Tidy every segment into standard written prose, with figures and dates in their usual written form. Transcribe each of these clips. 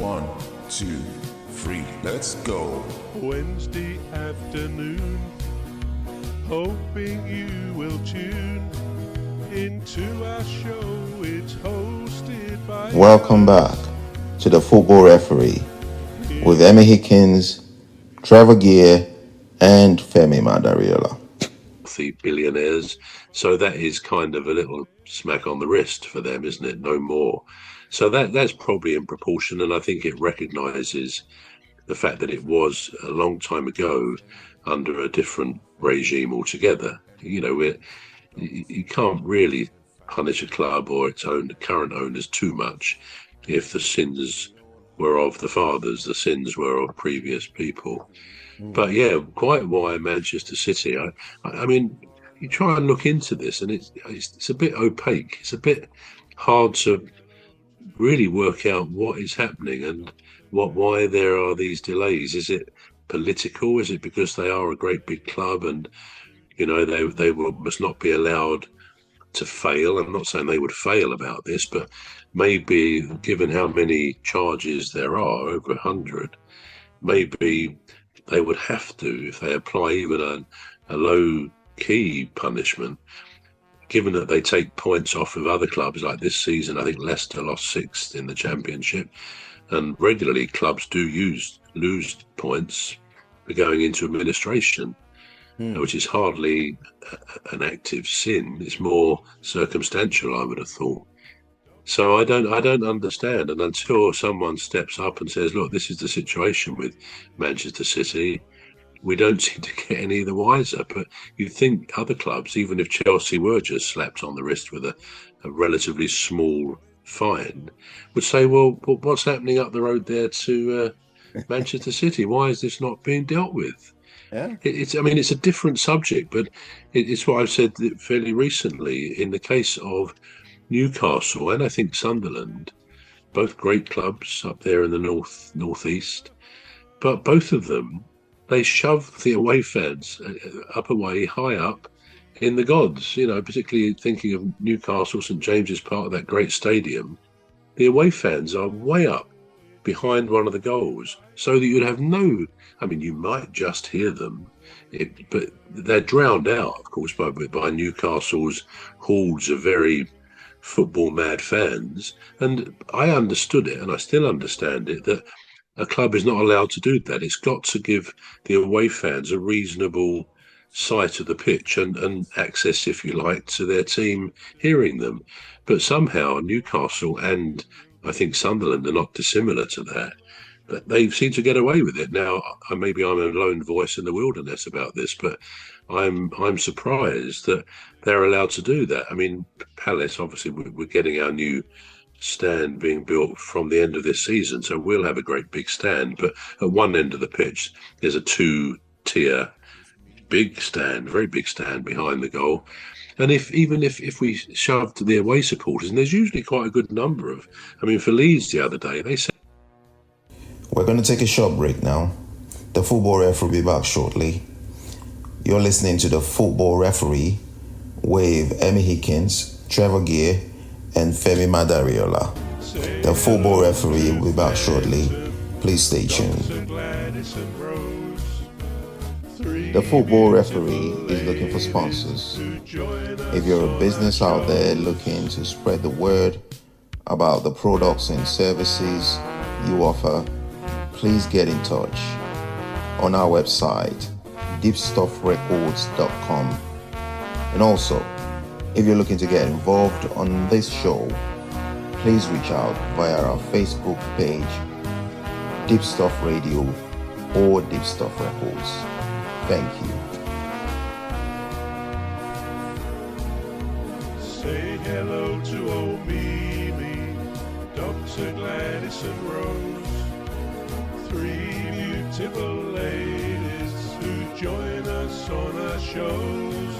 1, 2, 3, let's go. Wednesday afternoon, hoping you will tune into our show. It's hosted by Welcome back to the Football Referee with Emmy Hikins, Trevor Gear, and Femi Madariola. Billionaires, so that is kind of a little smack on the wrist for them, isn't it? No more. So that's probably in proportion, and I think it recognises the fact that it was a long time ago under a different regime altogether. You know, you can't really punish a club or its current owners too much if the sins were of the fathers, the sins were of previous people. But yeah, quite why Manchester City. I mean, you try and look into this, and it's a bit opaque. It's a bit hard to really work out what is happening and why there are these delays. Is it political? Is it because they are a great big club and you know they must not be allowed to fail? I'm not saying they would fail about this, but maybe given how many charges there are, over 100, maybe they would have to, if they apply even a low-key punishment, given that they take points off of other clubs. Like this season, I think Leicester lost 6th in the Championship, and regularly clubs do lose points for going into administration, which is hardly an active sin. It's more circumstantial, I would have thought. So I don't understand, and until someone steps up and says, look, this is the situation with Manchester City, we don't seem to get any the wiser. But you'd think other clubs, even if Chelsea were just slapped on the wrist with a relatively small fine, would say, well, what's happening up the road there to Manchester City? Why is this not being dealt with? Yeah. It's a different subject, but it's what I've said fairly recently in the case of Newcastle and I think Sunderland, both great clubs up there in the northeast, but both of them, they shoved the away fans high up in the gods. You know, particularly thinking of Newcastle, St James's Park, that great stadium. The away fans are way up behind one of the goals, so that you'd have you might just hear them, but they're drowned out, of course, by Newcastle's hordes of very football mad fans. And I understood it, and I still understand it, that a club is not allowed to do that. It's got to give the away fans a reasonable sight of the pitch and access, if you like, to their team hearing them. But somehow Newcastle and I think Sunderland are not dissimilar to that. But they seem to get away with it. Now, maybe I'm a lone voice in the wilderness about this, but I'm surprised that they're allowed to do that. I mean, Palace, obviously, we're getting our new stand being built from the end of this season, so we'll have a great big stand. But at one end of the pitch, there's a 2-tier big stand, very big stand behind the goal. And if we shoved the away supporters, and there's usually quite a good number of, for Leeds the other day, they said. We're going to take a short break now. The Football Referee will be back shortly. You're listening to the Football Referee with Emmy Hikins, Trevor Gear, and Femi Madariola. The Football Referee will be back shortly. Please stay tuned. The Football Referee is looking for sponsors. If you're a business out there looking to spread the word about the products and services you offer, please get in touch on our website, deepstuffrecords.com. And also, if you're looking to get involved on this show, please reach out via our Facebook page, Deep Stuff Radio or Deep Stuff Records. Thank you. Say hello to old Mimi, Dr. Gladys and Rose, 3 beautiful ladies who join us on our shows.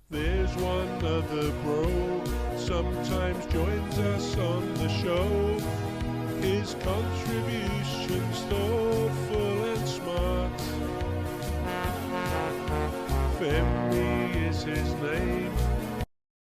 There's one other bro, sometimes joins us on the show. His contribution